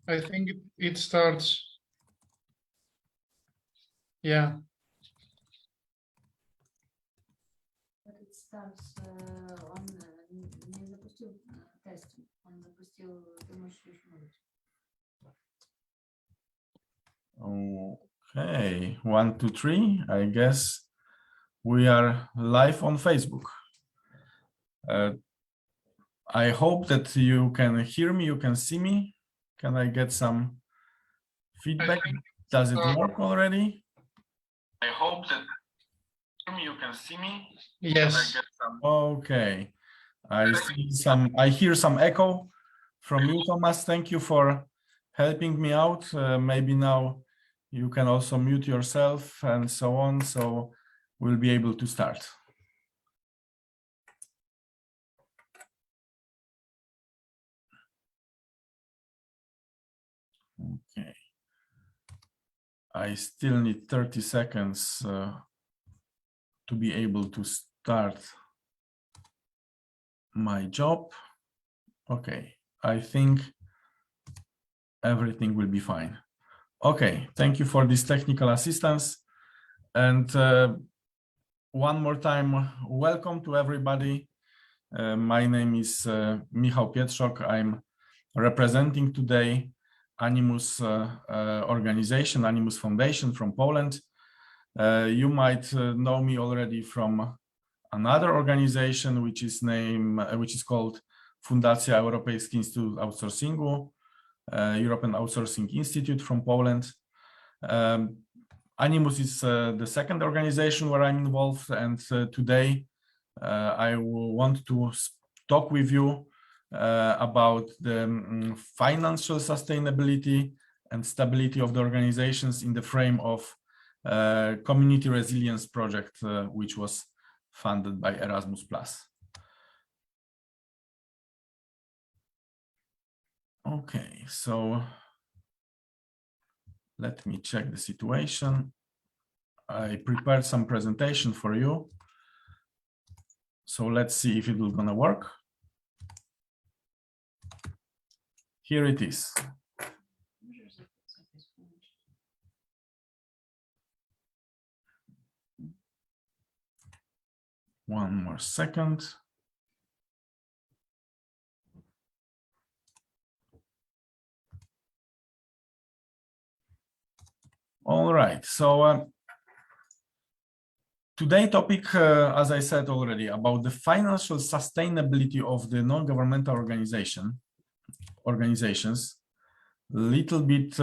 I think it starts. Yeah. But it starts on nie zapuścił testu. On zapuścił, to możesz już mówić. Okay, 1, 2, 3. I guess we are live on Facebook. I hope that you can hear me, you can see me. Can I get some feedback? Does it work already? I hope that you can see me. Yes. Okay. I hear some echo from you, Thomas. Thank you for helping me out. Maybe now you can also mute yourself and so on, so we'll be able to start. Okay. I still need 30 seconds to be able to start my job. Okay, I think everything will be fine. Okay, thank you for this technical assistance. And one more time, welcome to everybody. My name is Michał Pietrzok. I'm representing today Animus organization, Animus Foundation from Poland. You might know me already from another organization, which is called Fundacja Europejski Instytut Outsourcingu, European Outsourcing Institute from Poland. Animus is the second organization where I'm involved, and today I want to talk with you about the financial sustainability and stability of the organizations in the frame of community resilience project, which was funded by Erasmus+. Okay, so let me check the situation. I prepared some presentation for you. So let's see if it will gonna work. Here it is. One more second. All right, so today's topic, as I said already, about the financial sustainability of the non-governmental organizations. Little bit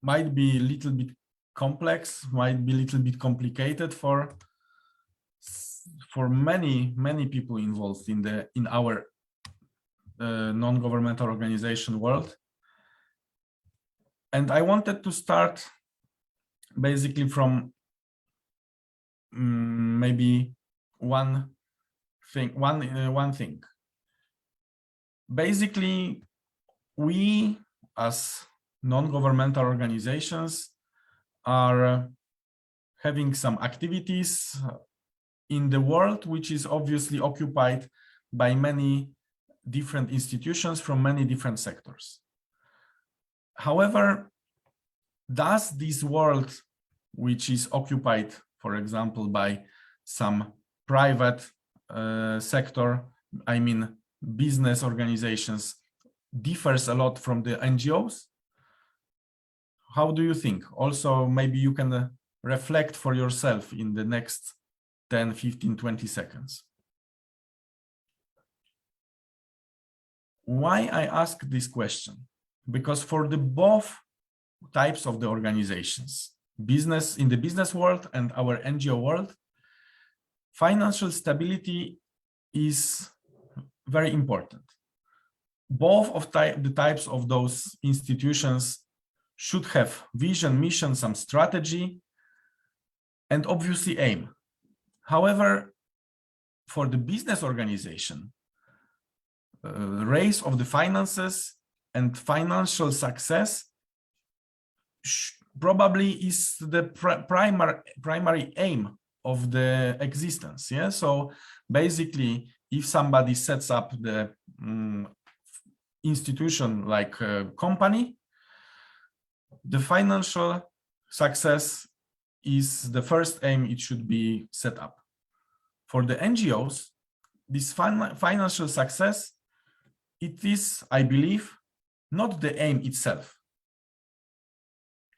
might be a little bit complex, might be a little bit complicated for many people involved in our non-governmental organization world. And I wanted to start basically from maybe one thing. Basically, we as non-governmental organizations are having some activities in the world, which is obviously occupied by many different institutions from many different sectors. However, does this world, which is occupied, for example, by some private sector, I mean business organizations, differs a lot from the NGOs? How do you think? Also, maybe you can reflect for yourself in the next 10, 15, 20 seconds. Why I ask this question? Because for the both types of the organizations, business in the business world and our NGO world, financial stability is very important. Both of the types of those institutions should have vision, mission, some strategy, and obviously aim. However, for the business organization, raise of the finances and financial success probably is the primary aim of the existence. Yeah. So basically, if somebody sets up the institution like a company, the financial success is the first aim it should be set up. For the NGOs, this financial success, it is, I believe, not the aim itself.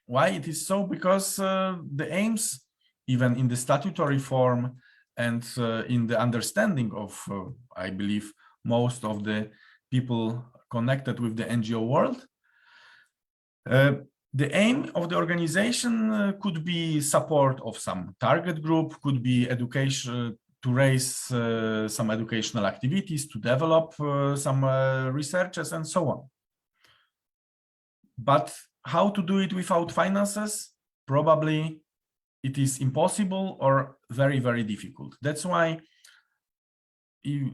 Why it is so? Because the aims, even in the statutory form and in the understanding of, I believe, most of the people connected with the NGO world, the aim of the organization could be support of some target group, could be education, to raise some educational activities, to develop some researches and so on. But how to do it without finances? Probably it is impossible or very, very difficult. That's why,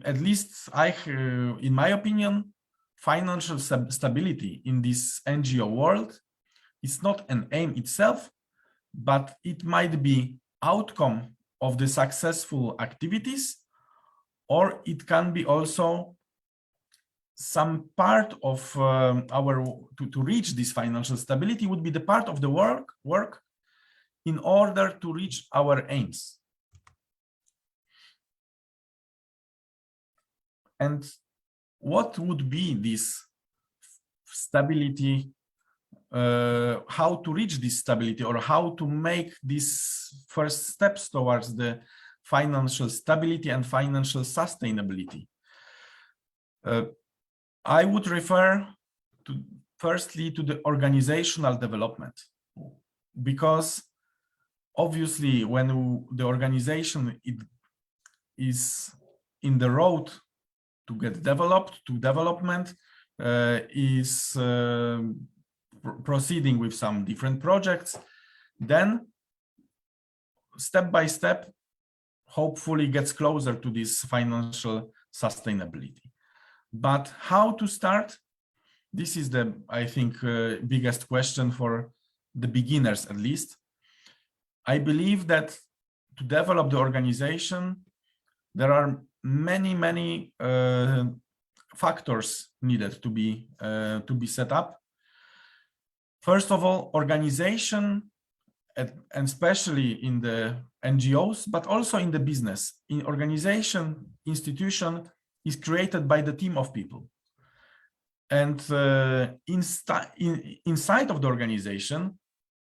at least in my opinion, financial stability in this NGO world is not an aim itself, but it might be outcome of the successful activities, or it can be also some part of to reach this financial stability would be the part of the work in order to reach our aims. And what would be this stability? How to reach this stability, or how to make these first steps towards the financial stability and financial sustainability? I would refer to firstly to the organizational development, because obviously when the organization is in the road to get developed, to development, is proceeding with some different projects, then step by step, hopefully gets closer to this financial sustainability. But how to start? This is the, I think, biggest question for the beginners, at least. I believe that to develop the organization, there are many factors needed to be set up. First of all, organization, and especially in the NGOs, but also in the business. In organization, institution is created by the team of people. And inside of the organization,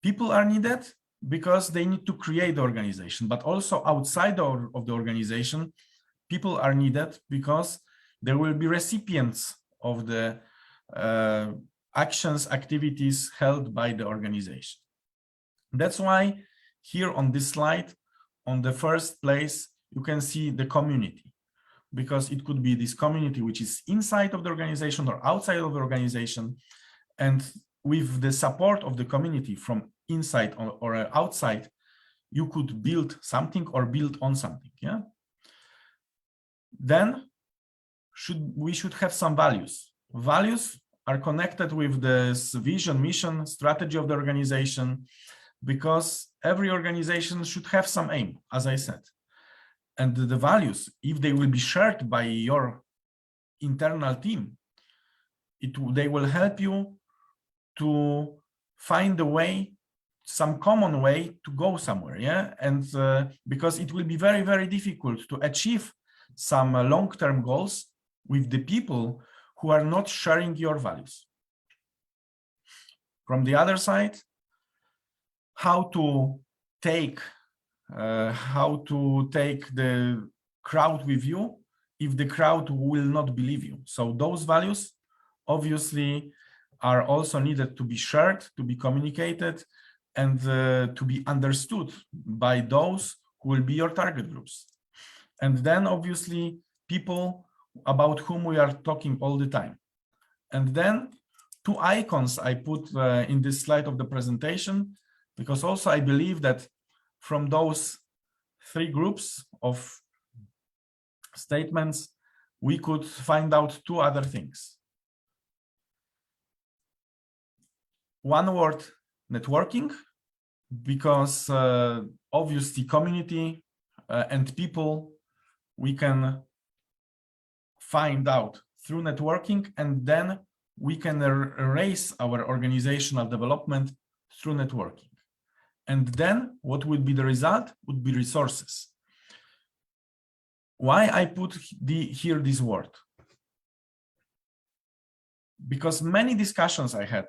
people are needed because they need to create the organization, but also outside of the organization, people are needed because there will be recipients of the actions, activities held by the organization. That's why here on this slide, on the first place, you can see the community, because it could be this community which is inside of the organization or outside of the organization. And with the support of the community from inside or outside, you could build something or build on something. Yeah. Then we should have some values. Values are connected with this vision, mission, strategy of the organization, because every organization should have some aim, as I said. And the values, if they will be shared by your internal team, they will help you to find a way, some common way to go somewhere. Yeah. And because it will be very, very difficult to achieve some long-term goals with the people who are not sharing your values. From the other side, how to take the crowd with you if the crowd will not believe you. So those values obviously are also needed to be shared, to be communicated, and to be understood by those who will be your target groups. And then obviously people about whom we are talking all the time. And then two icons I put in this slide of the presentation, because also I believe that from those three groups of statements, we could find out two other things. One word, networking, because obviously community and people we can find out through networking, and then we can raise our organizational development through networking. And then what would be the result? Would be resources. Why I put here this word? Because many discussions I had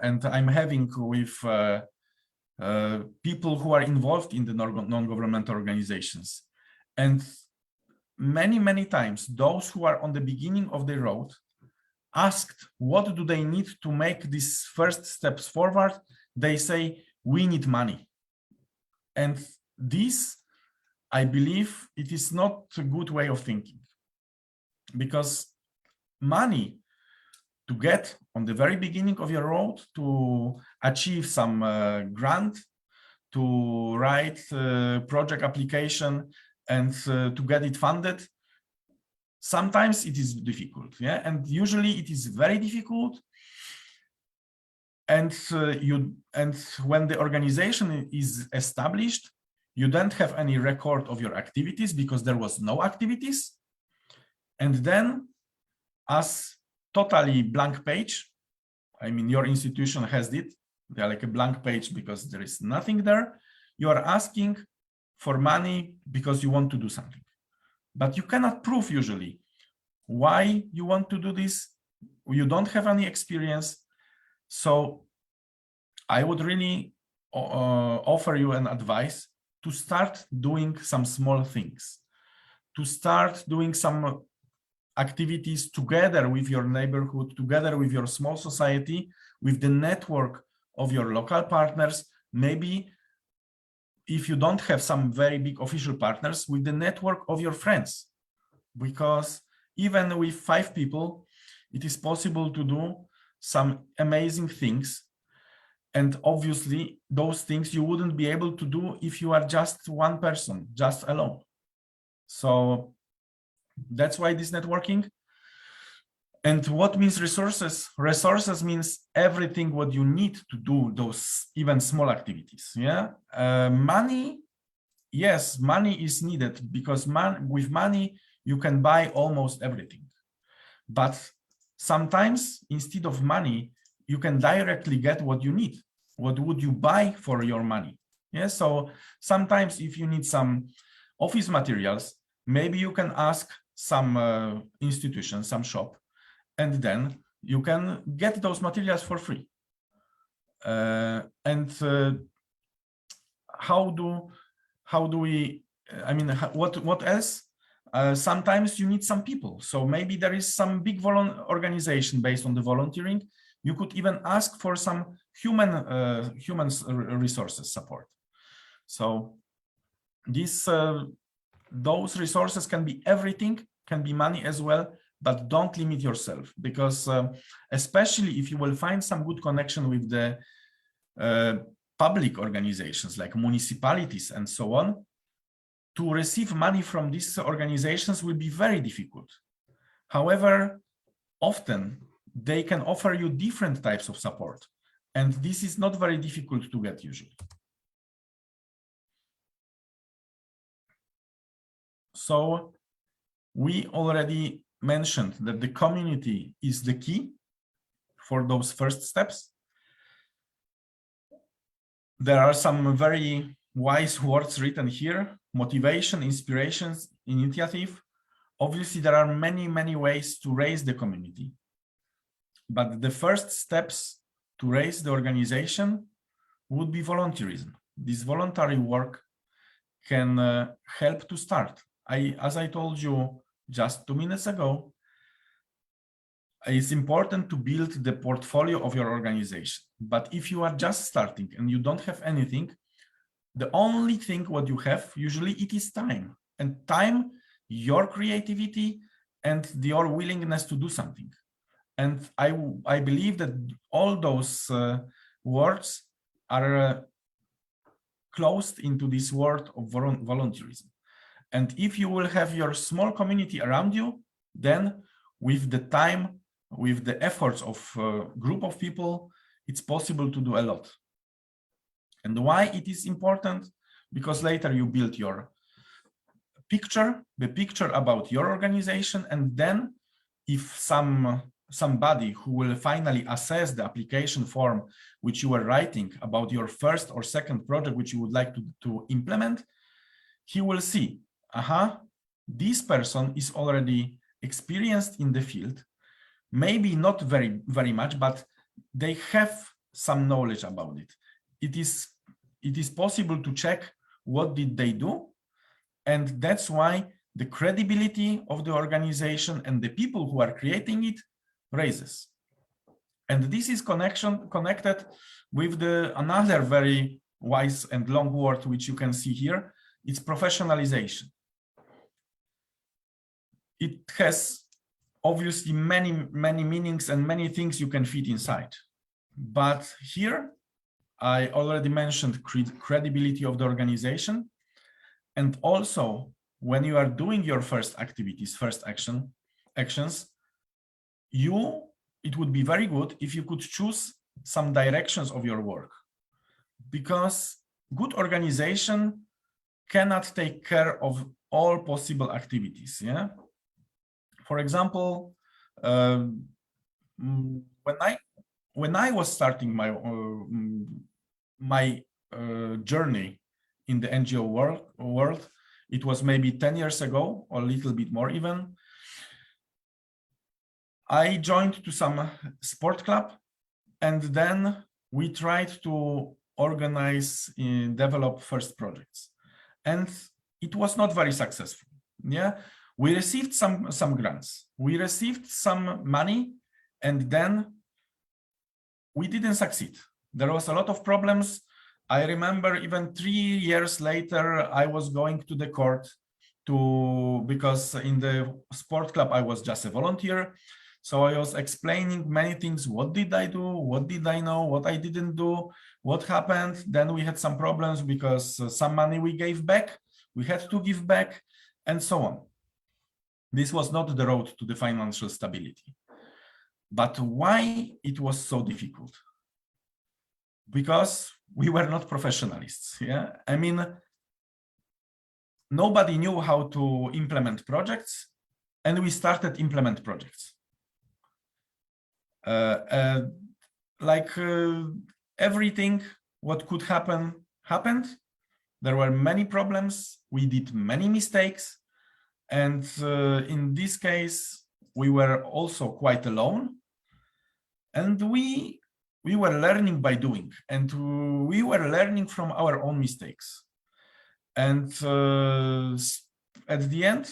and I'm having with people who are involved in the non-governmental organizations. And many times, those who are on the beginning of the road asked, what do they need to make these first steps forward? They say, we need money. And this, I believe, it is not a good way of thinking, because money to get on the very beginning of your road to achieve some grant, to write project application and to get it funded, sometimes it is difficult, yeah, and usually it is very difficult. And when the organization is established, you don't have any record of your activities because there was no activities. And then as totally blank page, I mean, your institution has it, they're like a blank page because there is nothing there. You are asking for money because you want to do something, but you cannot prove usually why you want to do this. You don't have any experience. So I would really offer you an advice to start doing some small things, to start doing some activities together with your neighborhood, together with your small society, with the network of your local partners. Maybe if you don't have some very big official partners, with the network of your friends, because even with 5 people, it is possible to do some amazing things. And obviously those things you wouldn't be able to do if you are just one person, just alone. So that's why this networking. And what means resources? Resources means everything what you need to do those even small activities. Yeah, money. Yes, money is needed because with money you can buy almost everything. But sometimes instead of money, you can directly get what you need. What would you buy for your money? Yeah, so sometimes if you need some office materials, maybe you can ask some institution, some shop, and then you can get those materials for free. How do we, I mean, what else? Sometimes you need some people. So maybe there is some big organization based on the volunteering. You could even ask for some human resources support. So those resources can be everything, can be money as well, but don't limit yourself, because especially if you will find some good connection with the public organizations like municipalities and so on, to receive money from these organizations will be very difficult. However, often they can offer you different types of support, and this is not very difficult to get usually. So we already mentioned that the community is the key for those first steps. There are some very wise words written here: motivation, inspirations, initiative. Obviously, there are many ways to raise the community. But the first steps to raise the organization would be volunteerism. This voluntary work can help to start. As I told you just 2 minutes ago, it's important to build the portfolio of your organization. But if you are just starting and you don't have anything, the only thing what you have usually it is time. And time, your creativity, and your willingness to do something. And I believe that all those words are closed into this word of volunteerism. And if you will have your small community around you, then with the time, with the efforts of a group of people, it's possible to do a lot. And why it is important? Because later you build your picture, the picture about your organization, and then if some somebody who will finally assess the application form which you were writing about your first or second project which you would like to implement, he will see, this person is already experienced in the field, maybe not very much, but they have some knowledge about it. It is possible to check what did they do, and that's why the credibility of the organization and the people who are creating it raises. And this is connected with another very wise and long word which you can see here. It's professionalization. It has obviously many meanings and many things you can fit inside. But here, I already mentioned credibility of the organization. And also, when you are doing your first activities, first actions, it would be very good if you could choose some directions of your work, because good organization cannot take care of all possible activities. Yeah. For example, when I was starting my journey in the NGO world, it was maybe 10 years ago or a little bit more even. I joined to some sport club, and then we tried to organize and develop first projects, and it was not very successful. Yeah, we received some grants, we received some money, and then we didn't succeed. There was a lot of problems. I remember even 3 years later, I was going to the court because in the sport club, I was just a volunteer. So I was explaining many things. What did I do? What did I know? What I didn't do? What happened? Then we had some problems because some money we gave back, we had to give back, and so on. This was not the road to the financial stability. But why it was so difficult? Because we were not professionalists. Yeah, I mean, nobody knew how to implement projects, and we started implement projects. Everything what could happen happened. There were many problems. We did many mistakes, and in this case, we were also quite alone. And we were learning by doing, and we were learning from our own mistakes. And at the end,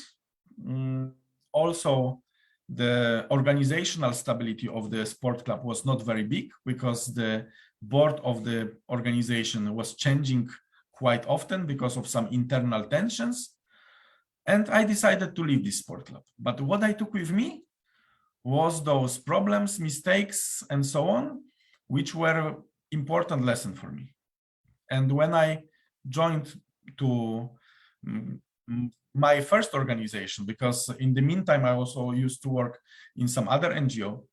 also, the organizational stability of the sport club was not very big, because the board of the organization was changing quite often because of some internal tensions. And I decided to leave this sport club. But what I took with me was those problems, mistakes, and so on, which were important lesson for me. And when I joined to my first organization, because in the meantime, I also used to work in some other NGO,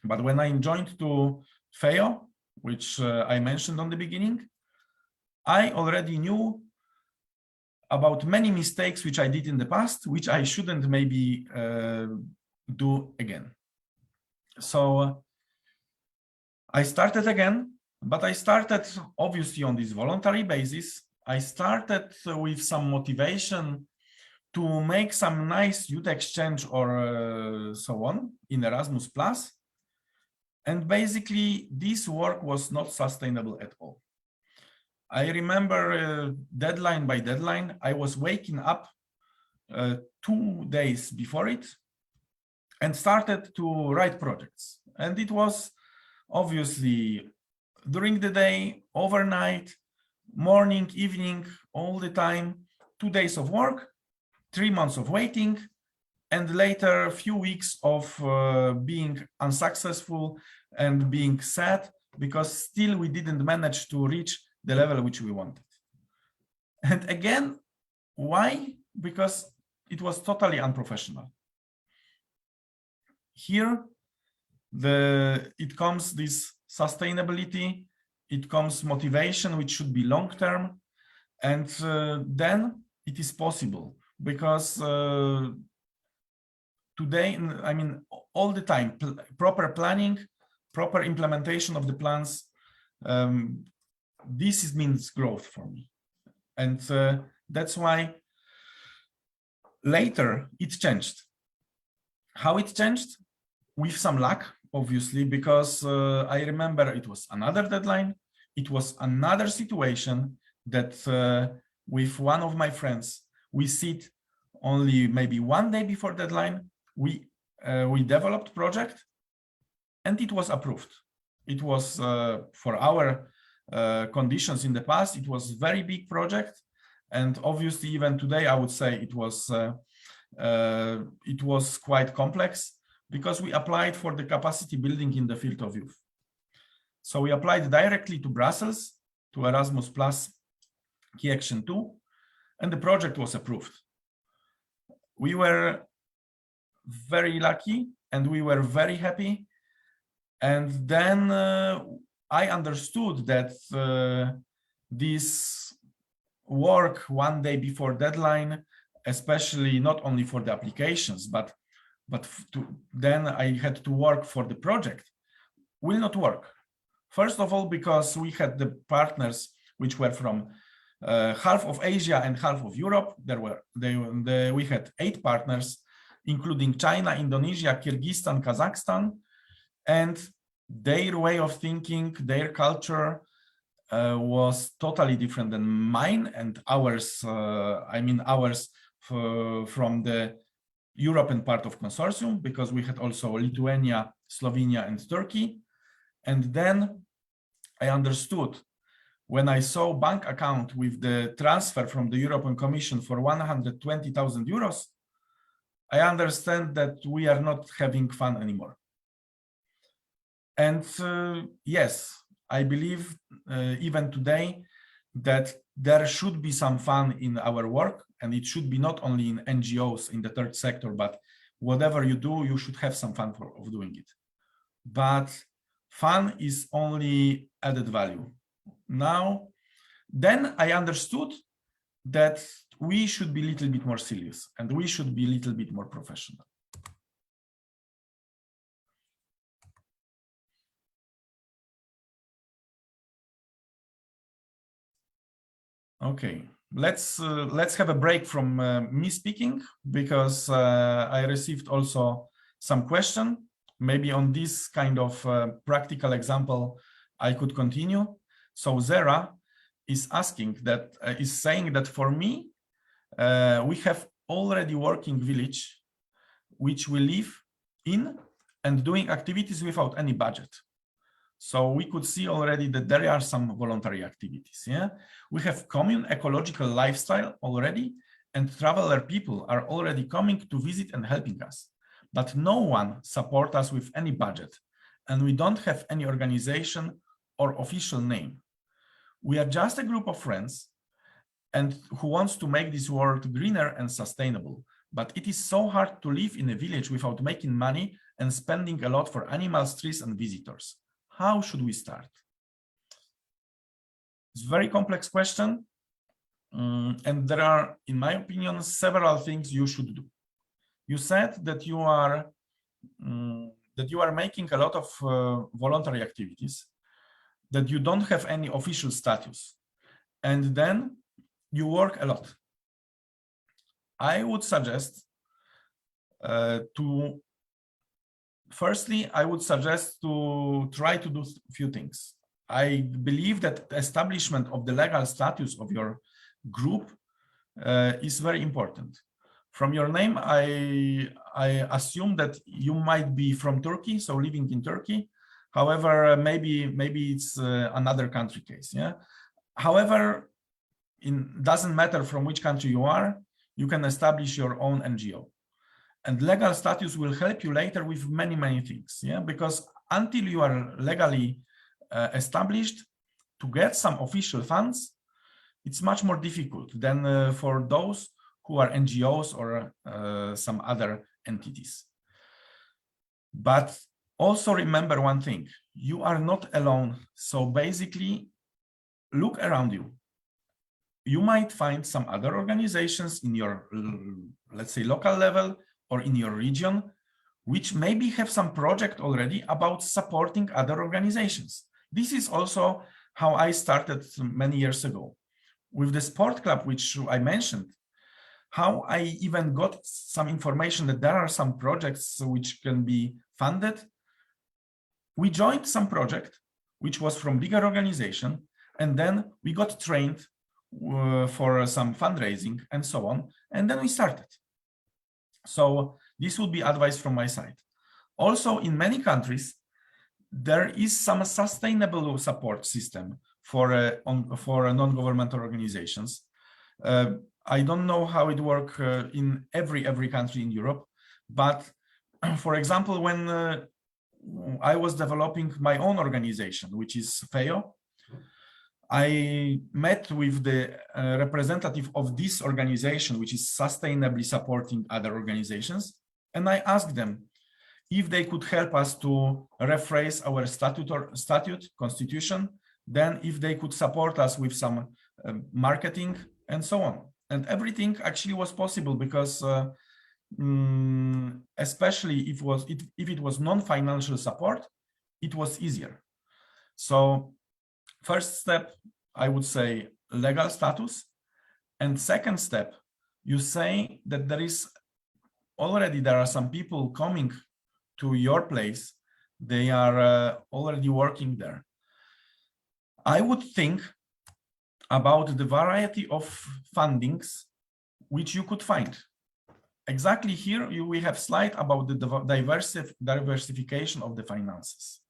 but when I joined to FEO, which I mentioned on the beginning, I already knew about many mistakes which I did in the past, which I shouldn't maybe do again. So I started again, but I started obviously on this voluntary basis. I started with some motivation to make some nice youth exchange or so on in Erasmus+. And basically this work was not sustainable at all. I remember deadline by deadline, I was waking up 2 days before it and started to write projects. And it was obviously during the day, overnight, morning, evening, all the time, 2 days of work, 3 months of waiting, and later a few weeks of being unsuccessful and being sad because still we didn't manage to reach the level which we wanted. And again, why? Because it was totally unprofessional. Here, it comes this sustainability, it comes motivation, which should be long-term, and then it is possible, because today, I mean, all the time, proper planning, proper implementation of the plans. This means growth for me. And that's why later it changed. How it changed? With some luck, obviously, because I remember it was another deadline. It was another situation that with one of my friends, we sit only maybe one day before deadline. We developed project and it was approved. It was for our conditions in the past, it was very big project. And obviously, even today, I would say it was quite complex because we applied for the capacity building in the field of youth. So we applied directly to Brussels, to Erasmus Plus Key Action 2, and the project was approved. We were very lucky and we were very happy. And then I understood that this work one day before deadline, especially not only for the applications, but then I had to work for the project, will not work. First of all, because we had the partners which were from half of Asia and half of Europe. We had 8 partners, including China, Indonesia, Kyrgyzstan, Kazakhstan, and their way of thinking, their culture was totally different than mine and ours. I mean ours from the European part of consortium, because we had also Lithuania, Slovenia, and Turkey. And then I understood when I saw bank account with the transfer from the European Commission for 120,000 euros, I understand that we are not having fun anymore. And yes, I believe even today that there should be some fun in our work, and it should be not only in NGOs in the third sector, but whatever you do, you should have some fun of doing it. But fun is only added value. Now, then I understood that we should be a little bit more serious and we should be a little bit more professional. Okay, let's have a break from me speaking, because I received also some question. Maybe on this kind of practical example, I could continue. So Zera is asking that, is saying that for me, we have already working village, which we live in and doing activities without any budget. So we could see already that there are some voluntary activities. Yeah, we have common ecological lifestyle already, and traveler people are already coming to visit and helping us. But no one support us with any budget, and we don't have any organization or official name. We are just a group of friends and who wants to make this world greener and sustainable. But it is so hard to live in a village without making money and spending a lot for animals, trees, and visitors. How should we start? It's a very complex question. And there are, in my opinion, several things you should do. You said that you are making a lot of voluntary activities, that you don't have any official status, and then you work a lot. I would suggest firstly, I would suggest to try to do a few things. I believe that the establishment of the legal status of your group is very important. From your name, I assume that you might be from Turkey, so living in Turkey. However, maybe it's another country case. Yeah. However, it doesn't matter from which country you are, you can establish your own NGO. And legal status will help you later with many, many things. Yeah, because until you are legally established, to get some official funds, it's much more difficult than for those who are NGOs or some other entities. But also remember one thing, you are not alone. So basically, look around you. You might find some other organizations in your, let's say, local level or in your region, which maybe have some project already about supporting other organizations. This is also how I started many years ago. With the sport club, which I mentioned, how I even got some information that there are some projects which can be funded. We joined some project, which was from bigger organization, and then we got trained for some fundraising and so on, and then we started. So this would be advice from my side. Also, in many countries, there is some sustainable support system for non-governmental organizations. I don't know how it works in every country in Europe, but for example, when I was developing my own organization, which is FEO, I met with the representative of this organization, which is sustainably supporting other organizations, and I asked them if they could help us to rephrase our statute, constitution, then if they could support us with some marketing and so on. And everything actually was possible because especially if it was non-financial support, it was easier. So first step, I would say legal status. And second step, you say that there are some people coming to your place. They are already working there. I would think about the variety of fundings which you could find. Exactly here, we have slide about the diversification of the finances.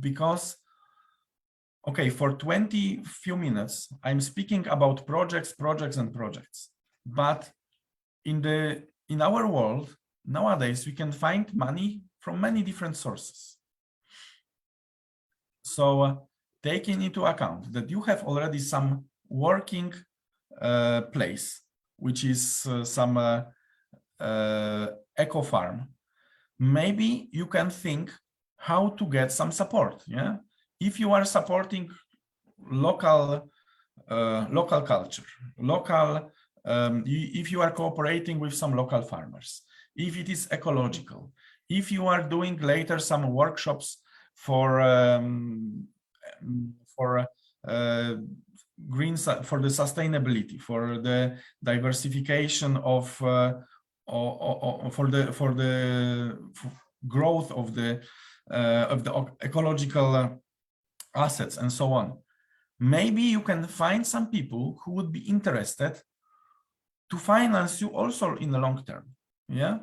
Because, okay, for 20 few minutes, I'm speaking about projects. But in our world, nowadays, we can find money from many different sources. So taking into account that you have already some working place, which is some eco farm, maybe you can think how to get some support. Yeah, if you are supporting local culture, if you are cooperating with some local farmers, if it is ecological, if you are doing later some workshops for green, for the sustainability, for the diversification of for the growth of the ecological assets and so on. Maybe you can find some people who would be interested to finance you also in the long term. Yeah,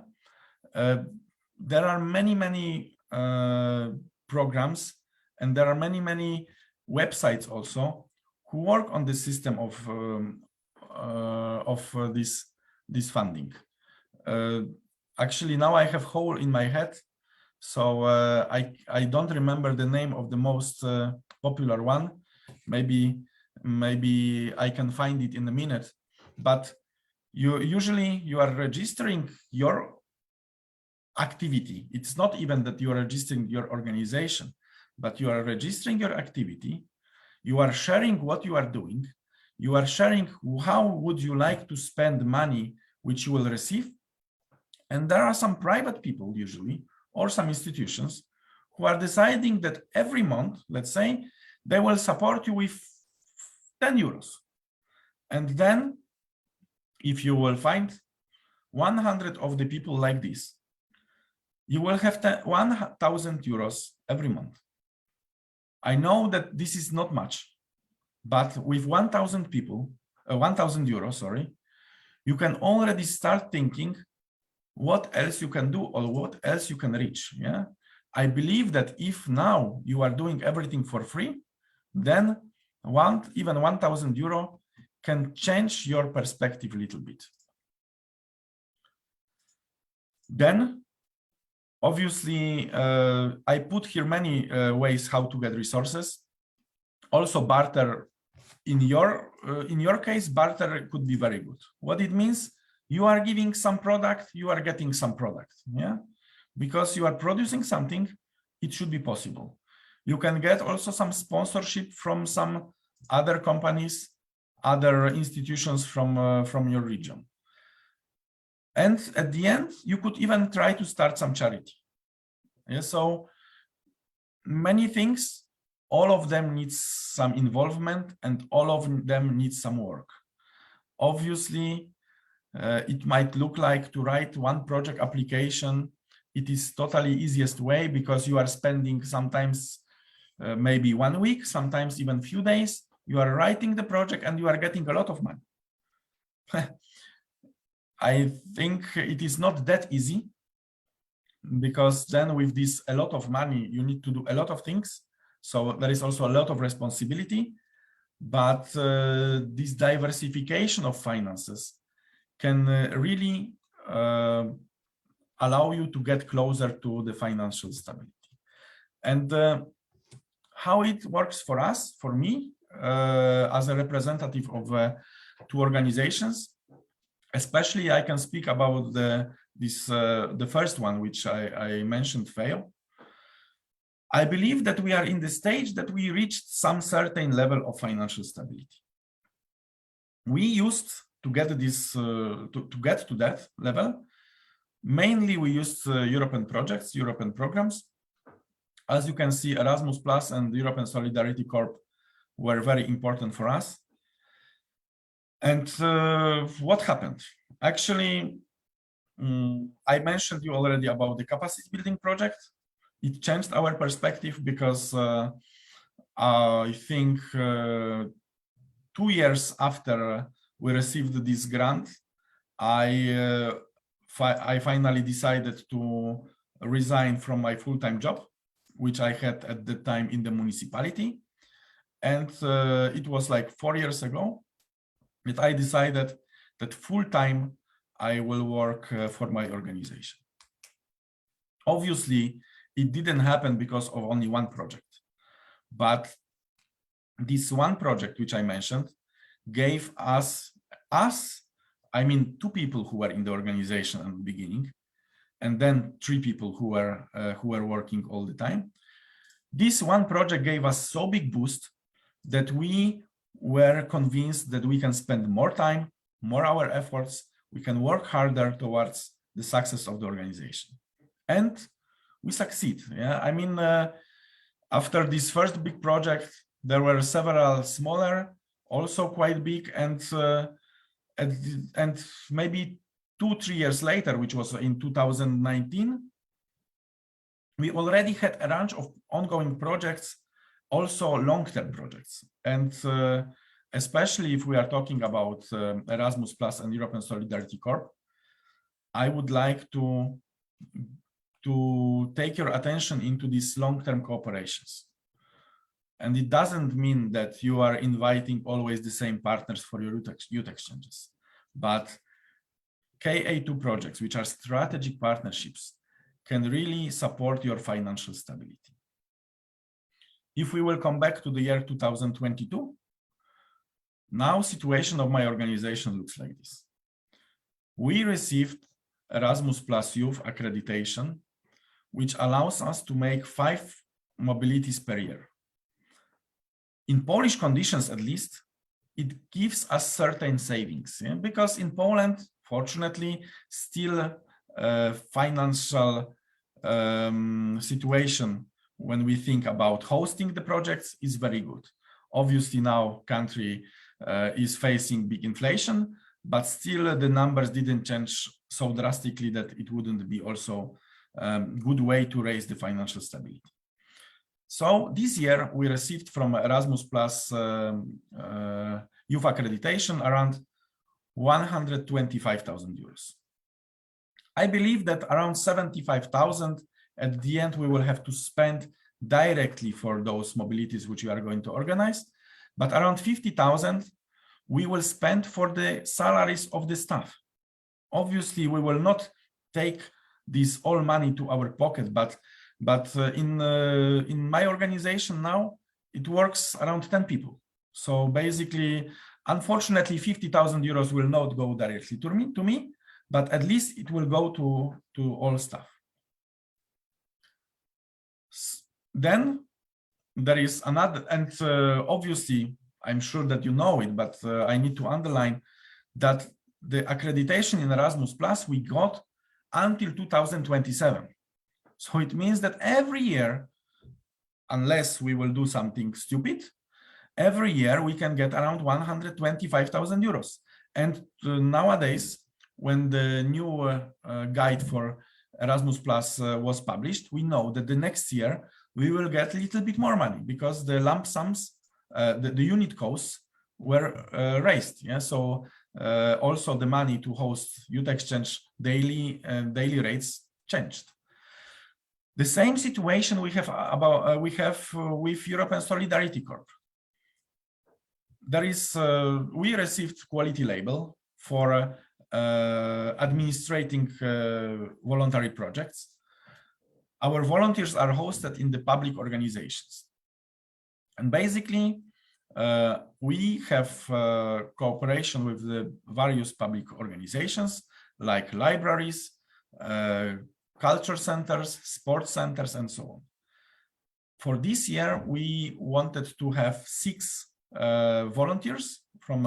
there are many programs, and there are many websites also who work on the system of this funding. Actually, now I have hole in my head, so I don't remember the name of the most popular one. Maybe I can find it in a minute. But you are registering your activity. It's not even that you are registering your organization, but you are registering your activity. You are sharing what you are doing. You are sharing how would you like to spend money which you will receive. And there are some private people usually, or some institutions, who are deciding that every month, let's say, they will support you with 10 euros. And then if you will find 100 of the people like this, you will have 1,000 euros every month. I know that this is not much, but with 1,000 people, 1,000 euros, sorry, you can already start thinking what else you can do or what else you can reach. Yeah, I believe that if now you are doing everything for free, then even 1,000 euro can change your perspective a little bit. Then, obviously, I put here many ways how to get resources. Also, barter. In your case, barter could be very good. What it means, you are giving some product, you are getting some product. Yeah, because you are producing something, it should be possible. You can get also some sponsorship from some other companies, other institutions from your region. And at the end, you could even try to start some charity. Yeah, so many things, all of them needs some involvement and all of them need some work. Obviously, it might look like to write one project application. It is totally easiest way because you are spending sometimes maybe 1 week, sometimes even few days. You are writing the project and you are getting a lot of money. I think it is not that easy because then with this a lot of money, you need to do a lot of things. So there is also a lot of responsibility, but this diversification of finances can really allow you to get closer to the financial stability. And how it works for us, for me, as a representative of 2 organizations, especially I can speak about the first one, which I mentioned, FAIL. I believe that we are in the stage that we reached some certain level of financial stability. We used to get this to get to that level. Mainly we used European projects, European programs. As you can see, Erasmus Plus and European Solidarity Corps were very important for us. And what happened? Actually, I mentioned you already about the capacity building project. It changed our perspective because I think 2 years after we received this grant, I finally decided to resign from my full-time job, which I had at the time in the municipality. And it was like 4 years ago that I decided that full-time I will work for my organization. Obviously, it didn't happen because of only one project, but this one project, which I mentioned, gave us, I mean, 2 people who were in the organization at the beginning, and then 3 people who were working all the time. This one project gave us so big boost that we were convinced that we can spend more time, more our efforts, we can work harder towards the success of the organization. And we succeed. Yeah, I mean, after this first big project, there were several smaller, also quite big, and maybe 2-3 years later, which was in 2019, we already had a range of ongoing projects, also long-term projects. And especially if we are talking about Erasmus Plus and European Solidarity Corps, I would like to take your attention into these long-term cooperations. And it doesn't mean that you are inviting always the same partners for your youth exchanges, but KA2 projects, which are strategic partnerships, can really support your financial stability. If we will come back to the year 2022, now situation of my organization looks like this. We received Erasmus Plus Youth accreditation, which allows us to make 5 mobilities per year. In Polish conditions, at least, it gives us certain savings, yeah? Because in Poland, fortunately, still financial situation when we think about hosting the projects is very good. Obviously, now country is facing big inflation, but still the numbers didn't change so drastically that it wouldn't be also a good way to raise the financial stability. So this year we received from Erasmus Plus youth accreditation around 125,000 euros. I believe that around 75,000 at the end we will have to spend directly for those mobilities which we are going to organize, but around 50,000 we will spend for the salaries of the staff. Obviously, we will not take this all money to our pocket, but in my organization now, it works around 10 people. So basically, unfortunately, 50,000 euros will not go directly to me, but at least it will go to all staff. Then there is another, and obviously, I'm sure that you know it, but I need to underline that the accreditation in Erasmus Plus we got until 2027. So it means that every year, unless we will do something stupid, every year we can get around 125,000 euros. And nowadays, when the new guide for Erasmus Plus was published, we know that the next year we will get a little bit more money because the lump sums, the unit costs were raised. Yeah, so also the money to host Youth Exchange daily rates changed. The same situation we have with European Solidarity Corps. There is we received quality label for administrating voluntary projects. Our volunteers are hosted in the public organizations, and basically we have cooperation with the various public organizations like libraries, culture centers, sports centers, and so on. For this year, we wanted to have 6 volunteers from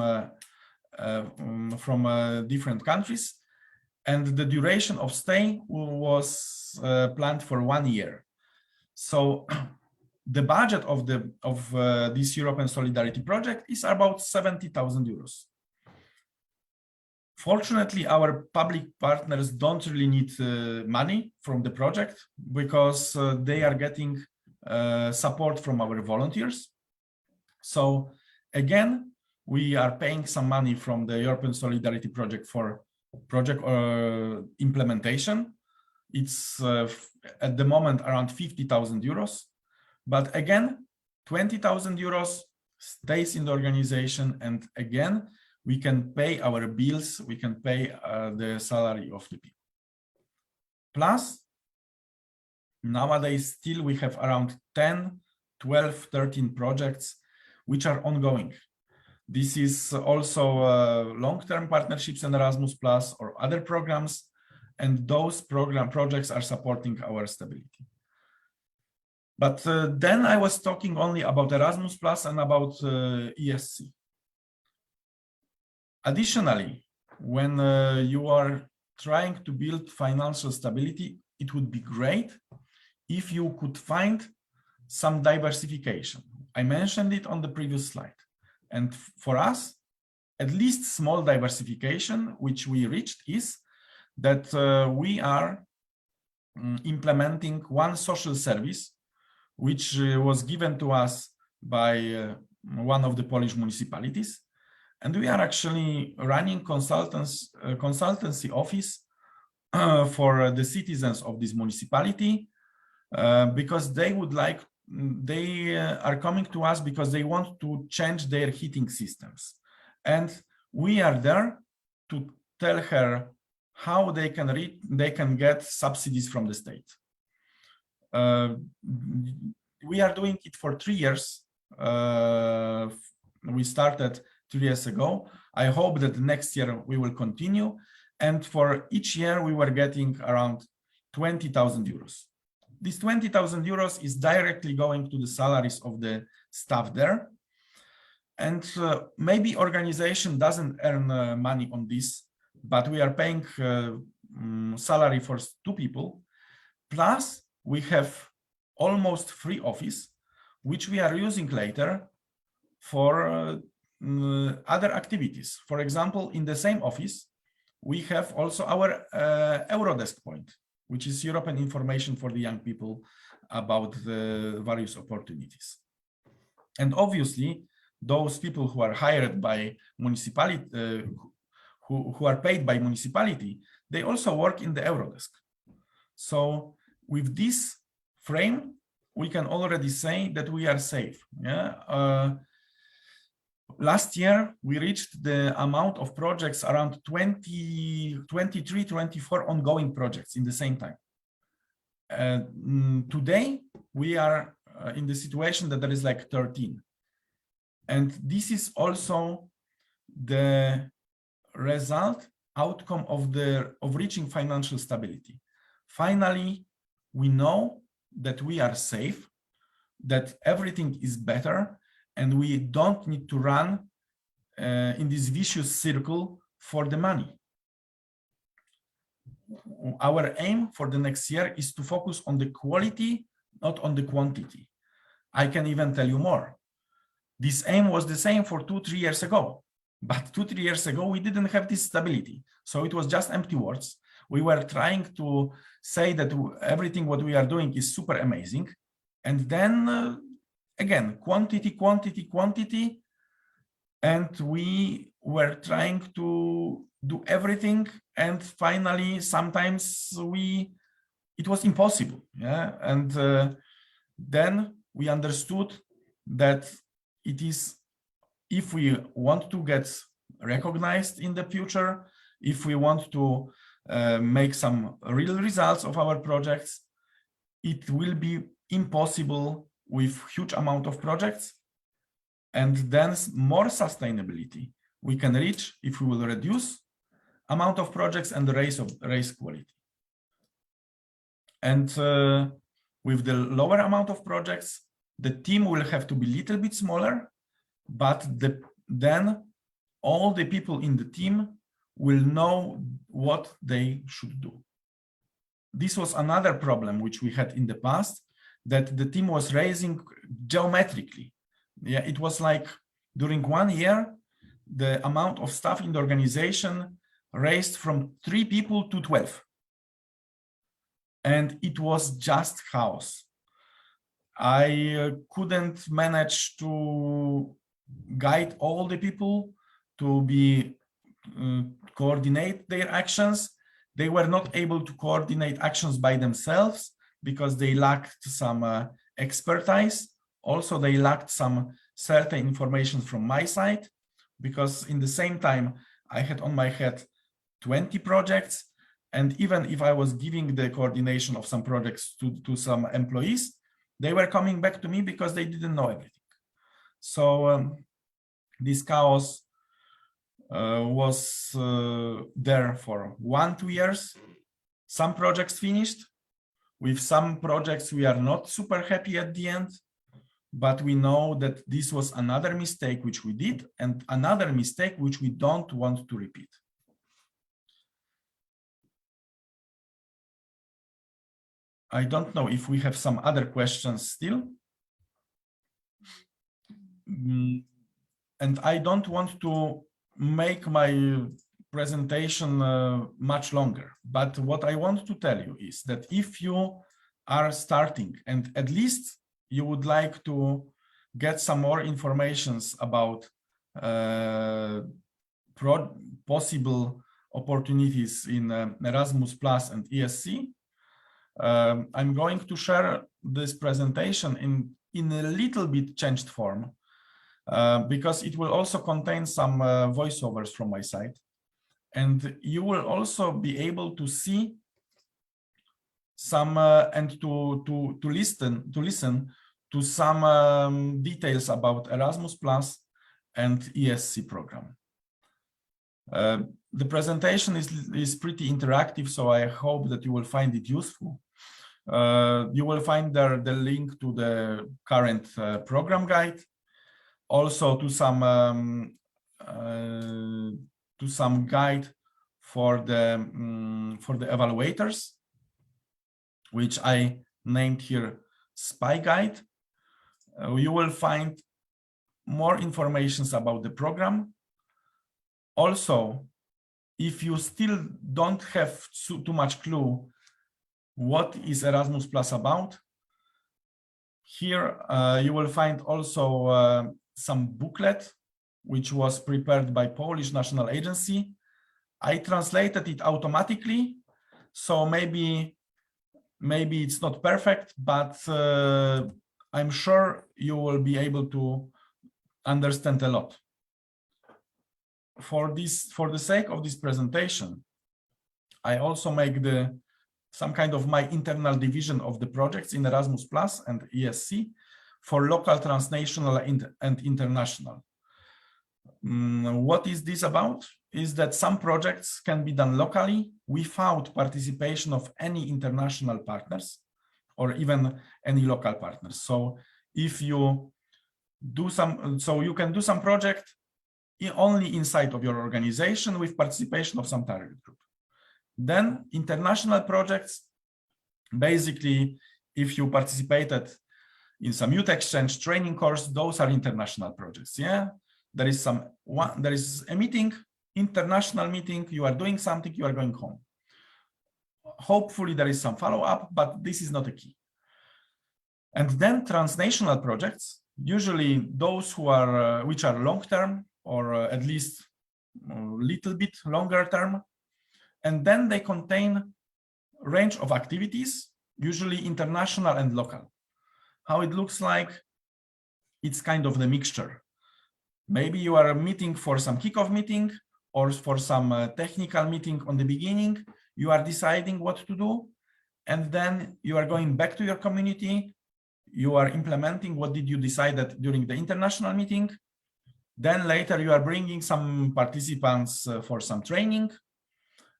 different countries, and the duration of stay was planned for 1 year. So the budget of this European Solidarity Project is about 70,000 euros. Fortunately, our public partners don't really need money from the project because they are getting support from our volunteers. So again, we are paying some money from the European Solidarity Project for project implementation. It's at the moment around 50,000 euros. But again, 20,000 euros stays in the organization. And again, we can pay our bills, we can pay the salary of the people. Plus, nowadays, still we have around 10, 12, 13 projects which are ongoing. This is also long-term partnerships in Erasmus Plus or other programs, and those projects are supporting our stability. But then I was talking only about Erasmus Plus and about ESC. Additionally, when you are trying to build financial stability, it would be great if you could find some diversification. I mentioned it on the previous slide. And for us, at least small diversification, which we reached, is that we are implementing one social service, which was given to us by one of the Polish municipalities. And we are actually running consultancy office for the citizens of this municipality because they are coming to us because they want to change their heating systems. And we are there to tell her how they can get subsidies from the state. We are doing it for 3 years. We started 3 years ago. I hope that next year we will continue. And for each year, we were getting around 20,000 euros. This 20,000 euros is directly going to the salaries of the staff there. And maybe organization doesn't earn money on this, but we are paying salary for 2 people. Plus, we have almost free office, which we are using later for other activities. For example, in the same office, we have also our Eurodesk point, which is European information for the young people about the various opportunities. And obviously, those people who are hired by municipality, who are paid by municipality, they also work in the Eurodesk. So with this frame, we can already say that we are safe. Yeah. Last year, we reached the amount of projects around 23, 24 ongoing projects in the same time. Today, we are in the situation that there is like 13. And this is also the outcome of reaching financial stability. Finally, we know that we are safe, that everything is better, and we don't need to run in this vicious circle for the money. Our aim for the next year is to focus on the quality, not on the quantity. I can even tell you more. This aim was the same for 2-3 years ago, but 2-3 years ago, we didn't have this stability. So it was just empty words. We were trying to say that everything what we are doing is super amazing. And then again, quantity, quantity, quantity. And we were trying to do everything. And finally, sometimes it was impossible. Yeah. And then we understood that it is, if we want to get recognized in the future, if we want to make some real results of our projects, it will be impossible with huge amount of projects. And then more sustainability we can reach if we will reduce amount of projects and raise quality. And with the lower amount of projects, the team will have to be a little bit smaller, but then all the people in the team will know what they should do. This was another problem which we had in the past, that the team was raising geometrically. Yeah, it was like during 1 year, the amount of staff in the organization raised from 3 people to 12. And it was just chaos. I couldn't manage to guide all the people to be coordinate their actions. They were not able to coordinate actions by themselves because they lacked some expertise. Also, they lacked some certain information from my side, because in the same time, I had on my head 20 projects. And even if I was giving the coordination of some projects to some employees, they were coming back to me because they didn't know everything. So this chaos was there for 1-2 years. Some projects finished. With some projects, we are not super happy at the end, but we know that this was another mistake which we did, and another mistake which we don't want to repeat. I don't know if we have some other questions still. And I don't want to make my presentation much longer, but what I want to tell you is that if you are starting and at least you would like to get some more informations about possible opportunities in Erasmus Plus and ESC, I'm going to share this presentation in a little bit changed form, because it will also contain some voiceovers from my side. And you will also be able to see some and to listen to some details about Erasmus Plus and ESC program. The presentation is pretty interactive, so I hope that you will find it useful. You will find there the link to the current program guide, also to some guide for the evaluators, which I named here SPY Guide. You will find more information about the program. Also, if you still don't have too much clue what is Erasmus Plus about, here you will find also some booklet which was prepared by Polish National Agency. I translated it automatically, so maybe it's not perfect, but I'm sure you will be able to understand a lot. For the sake of this presentation, I also make some kind of my internal division of the projects in Erasmus Plus and ESC for local, transnational, and international. What is this about? Is that some projects can be done locally without participation of any international partners or even any local partners. So if you do you can do some project only inside of your organization with participation of some target group. Then international projects, basically, if you participated in some youth exchange training course, those are international projects. Yeah, there is a meeting, international meeting, you are doing something, you are going home. Hopefully there is some follow-up, but this is not a key. And then transnational projects, usually those who are which are long-term or at least a little bit longer term, and then they contain range of activities, usually international and local. How it looks like, it's kind of the mixture. Maybe you are meeting for some kickoff meeting or for some technical meeting on the beginning. You are deciding what to do, and then you are going back to your community. You are implementing what did you decide during the international meeting. Then later you are bringing some participants for some training.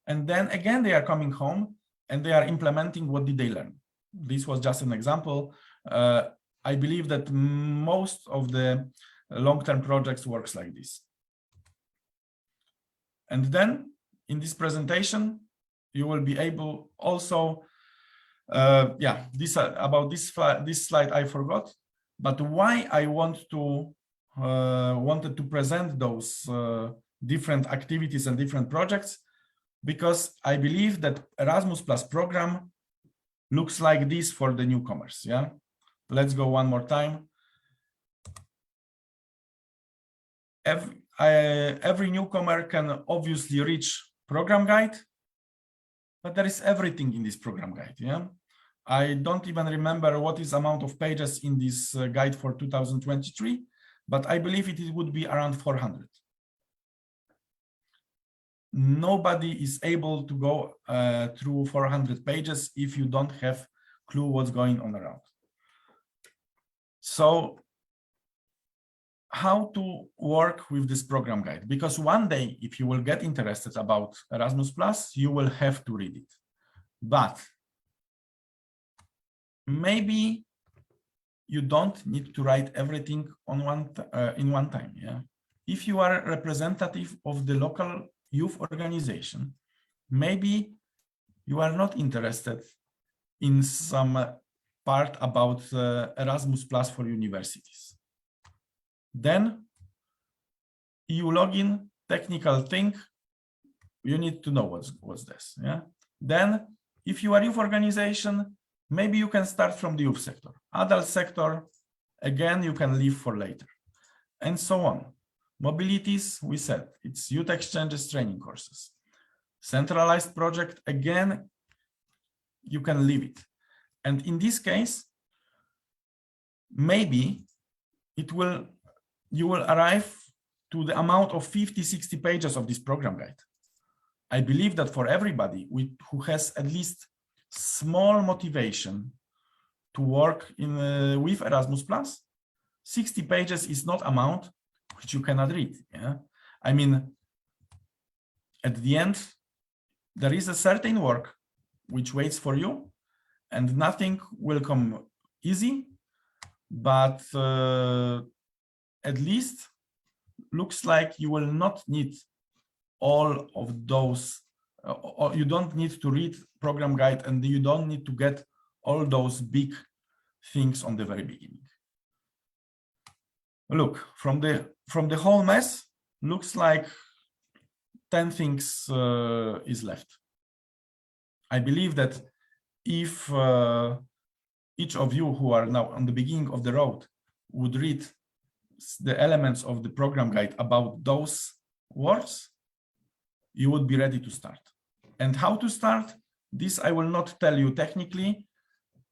And then again, they are coming home and they are implementing what did they learn. This was just an example. I believe that most of the long-term projects works like this. And then in this presentation, you will be able also, about this slide I forgot, but why I wanted to present those different activities and different projects, because I believe that Erasmus Plus program looks like this for the newcomers. Yeah, let's go one more time. Every newcomer can obviously reach program guide, but there is everything in this program guide. Yeah, I don't even remember what is amount of pages in this guide for 2023, but I believe it would be around 400. Nobody is able to go through 400 pages if you don't have clue what's going on around. So how to work with this program guide? Because one day, if you will get interested about Erasmus Plus, you will have to read it. But maybe you don't need to write everything on in one time. Yeah, if you are a representative of the local youth organization, maybe you are not interested in some part about Erasmus Plus for universities. Then EU login, technical thing, you need to know what's this. Yeah. Then if you are youth organization, maybe you can start from the youth sector. Adult sector, again, you can leave for later, and so on. Mobilities, we said, it's youth exchanges training courses. Centralized project, again, you can leave it. And in this case, maybe you will arrive to the amount of 50, 60 pages of this program guide. I believe that for everybody who has at least small motivation to work with Erasmus Plus, 60 pages is not amount which you cannot read. Yeah, I mean, at the end, there is a certain work which waits for you, and nothing will come easy, but at least looks like you will not need all of those, or you don't need to read program guide, and you don't need to get all those big things on the very beginning. Look, from the whole mess, looks like 10 things is left. I believe that if each of you who are now on the beginning of the road would read the elements of the program guide about those words, you would be ready to start. And how to start? This I will not tell you technically.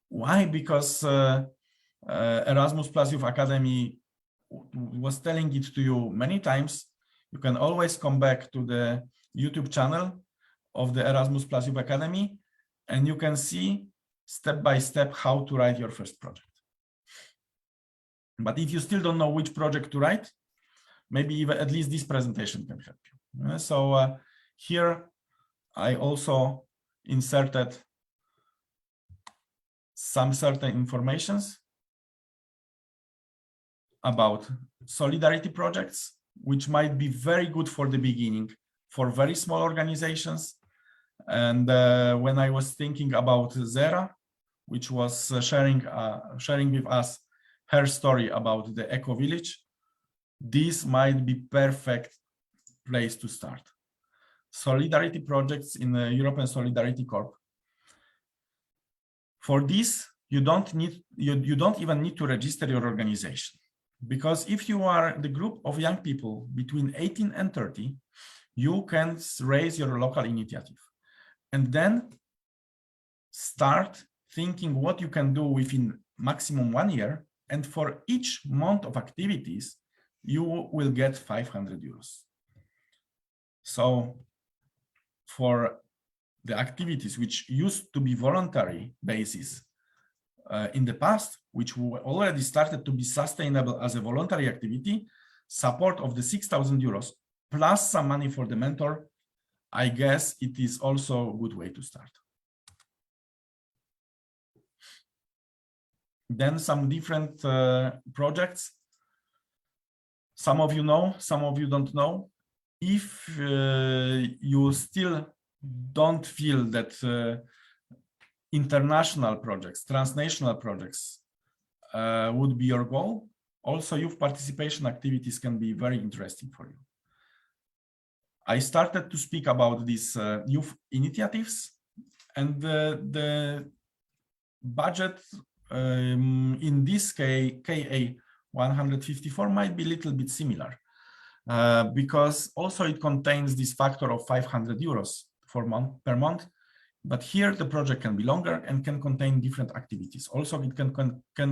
Why? Because Erasmus Plus Youth Academy was telling it to you many times. You can always come back to the YouTube channel of the Erasmus Plus Youth Academy, and you can see step by step how to write your first project. But if you still don't know which project to write, maybe even at least this presentation can help you. So here I also inserted some certain informations about solidarity projects. which might be very good for the beginning for very small organizations. And when I was thinking about Zera, which was sharing with us her story about the eco village, this might be perfect place to start. Solidarity projects in the European Solidarity Corp. For this, you don't even need to register your organization, because if you are the group of young people between 18 and 30, you can raise your local initiative and then start thinking what you can do within maximum 1 year. And for each month of activities, you will get 500 euros. So for the activities which used to be voluntary basis in the past, which already started to be sustainable as a voluntary activity, support of the 6,000 euros plus some money for the mentor, I guess it is also a good way to start. Then some different projects. Some of you know, some of you don't know. If you still don't feel that international projects, transnational projects would be your goal, also youth participation activities can be very interesting for you. I started to speak about these youth initiatives, and the budget in this KA 154 might be a little bit similar, because also it contains this factor of 500 euros per month. But here the project can be longer and can contain different activities. Also, it can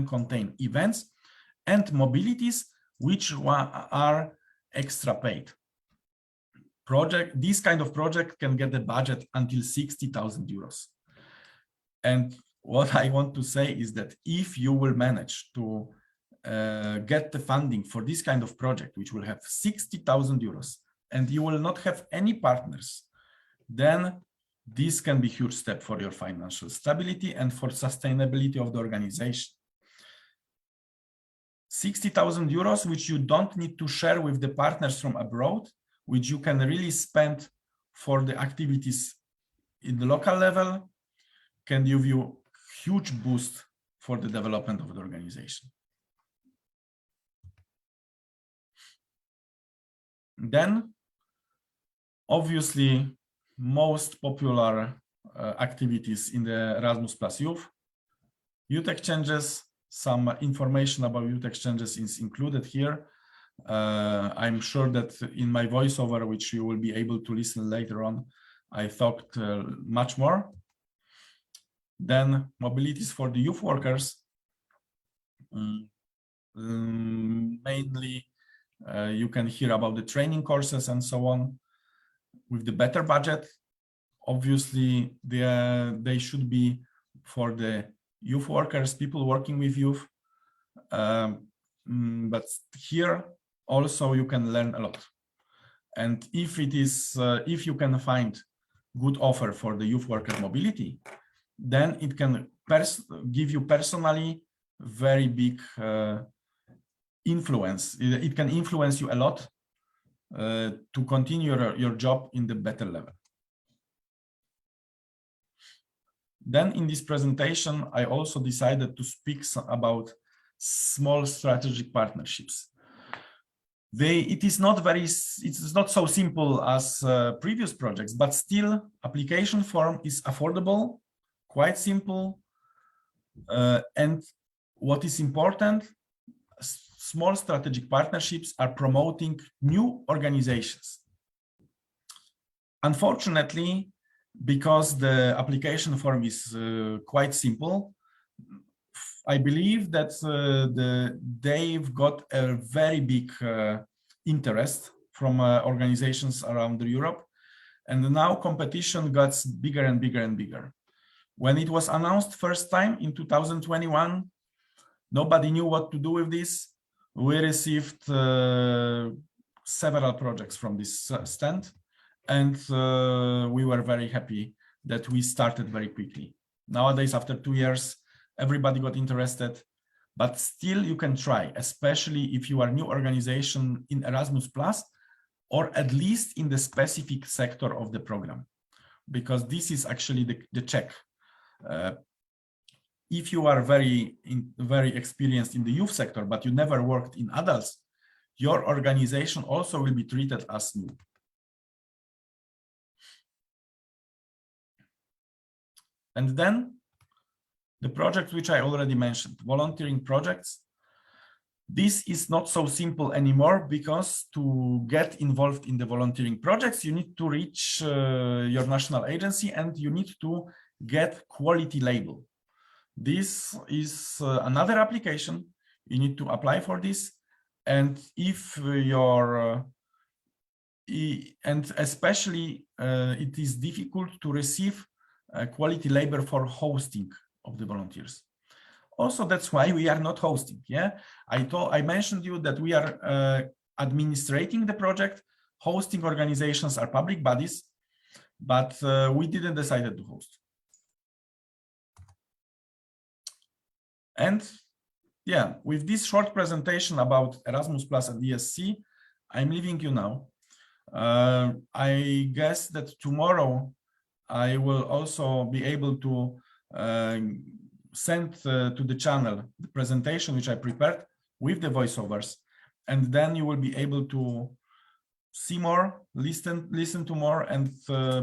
contain events and mobilities which are extra paid. This kind of project can get the budget until 60,000 euros. And what I want to say is that if you will manage to get the funding for this kind of project, which will have 60,000 euros, and you will not have any partners, then this can be a huge step for your financial stability and for sustainability of the organization. 60,000 euros, which you don't need to share with the partners from abroad, which you can really spend for the activities in the local level, can give you a huge boost for the development of the organization. Then, obviously, most popular activities in the Erasmus Plus Youth exchanges. Some information about youth exchanges is included here. I'm sure that in my voiceover, which you will be able to listen later on, I talked much more. Then mobilities for the youth workers. Mainly, you can hear about the training courses and so on. With the better budget, obviously, they should be for the youth workers, people working with youth. But here also you can learn a lot. And if you can find good offer for the youth worker mobility, then it can give you personally very big influence. It can influence you a lot to continue your job in the better level. Then in this presentation, I also decided to speak about small strategic partnerships. It is not so simple as previous projects, but still application form is affordable, quite simple. And what is important, small strategic partnerships are promoting new organizations. Unfortunately, because the application form is quite simple, I believe that they've got a very big interest from organizations around Europe. And now competition gets bigger and bigger and bigger. When it was announced first time in 2021, nobody knew what to do with this. We received several projects from this stand, and we were very happy that we started very quickly. Nowadays, after 2 years, everybody got interested. but still you can try, especially if you are a new organization in Erasmus+, or at least in the specific sector of the program, because this is actually the check. If you are very experienced in the youth sector, but you never worked in adults, your organization also will be treated as new. And then the project which I already mentioned, volunteering projects. This is not so simple anymore, because to get involved in the volunteering projects, you need to reach your national agency and you need to get quality label. This is another application. You need to apply for this. And if your and especially it is difficult to receive quality label for hosting of the volunteers. Also, that's why we are not hosting. Yeah, I mentioned you that we are administrating the project. Hosting organizations are public bodies, but we didn't decide to host. And yeah, with this short presentation about Erasmus Plus and ESC, I'm leaving you now. I guess that tomorrow I will also be able to send to the channel the presentation which I prepared with the voiceovers, and then you will be able to see more, listen to more, and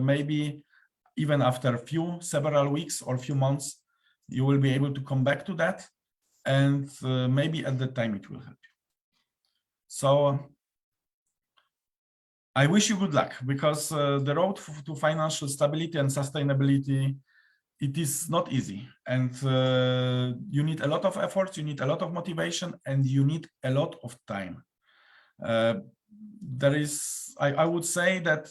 maybe even after several weeks or few months, you will be able to come back to that, and maybe at that time it will help you. So I wish you good luck, because the road to financial stability and sustainability, it is not easy, and you need a lot of efforts, you need a lot of motivation, and you need a lot of time. There is, I would say that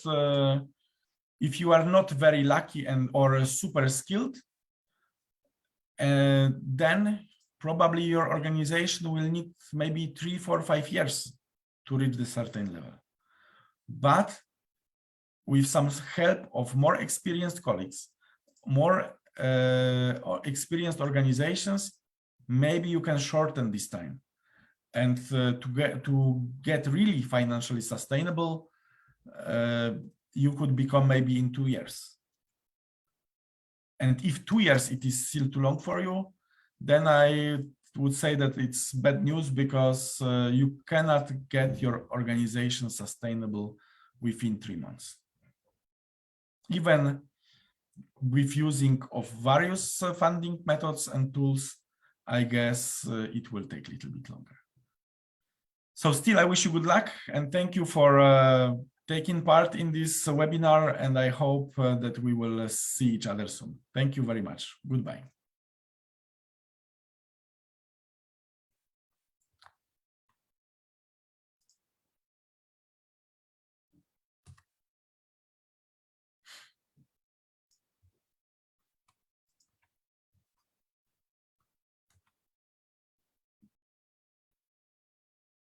if you are not very lucky or super skilled, then probably your organization will need maybe 3, 4, 5 years to reach the certain level. But with some help of more experienced colleagues, more experienced organizations, maybe you can shorten this time. And to get really financially sustainable, you could become maybe in 2 years. And if 2 years it is still too long for you, then I would say that it's bad news, because you cannot get your organization sustainable within 3 months. Even with using of various funding methods and tools, I guess it will take a little bit longer. So still, I wish you good luck, and thank you for taking part in this webinar, and I hope that we will see each other soon. Thank you very much. Goodbye.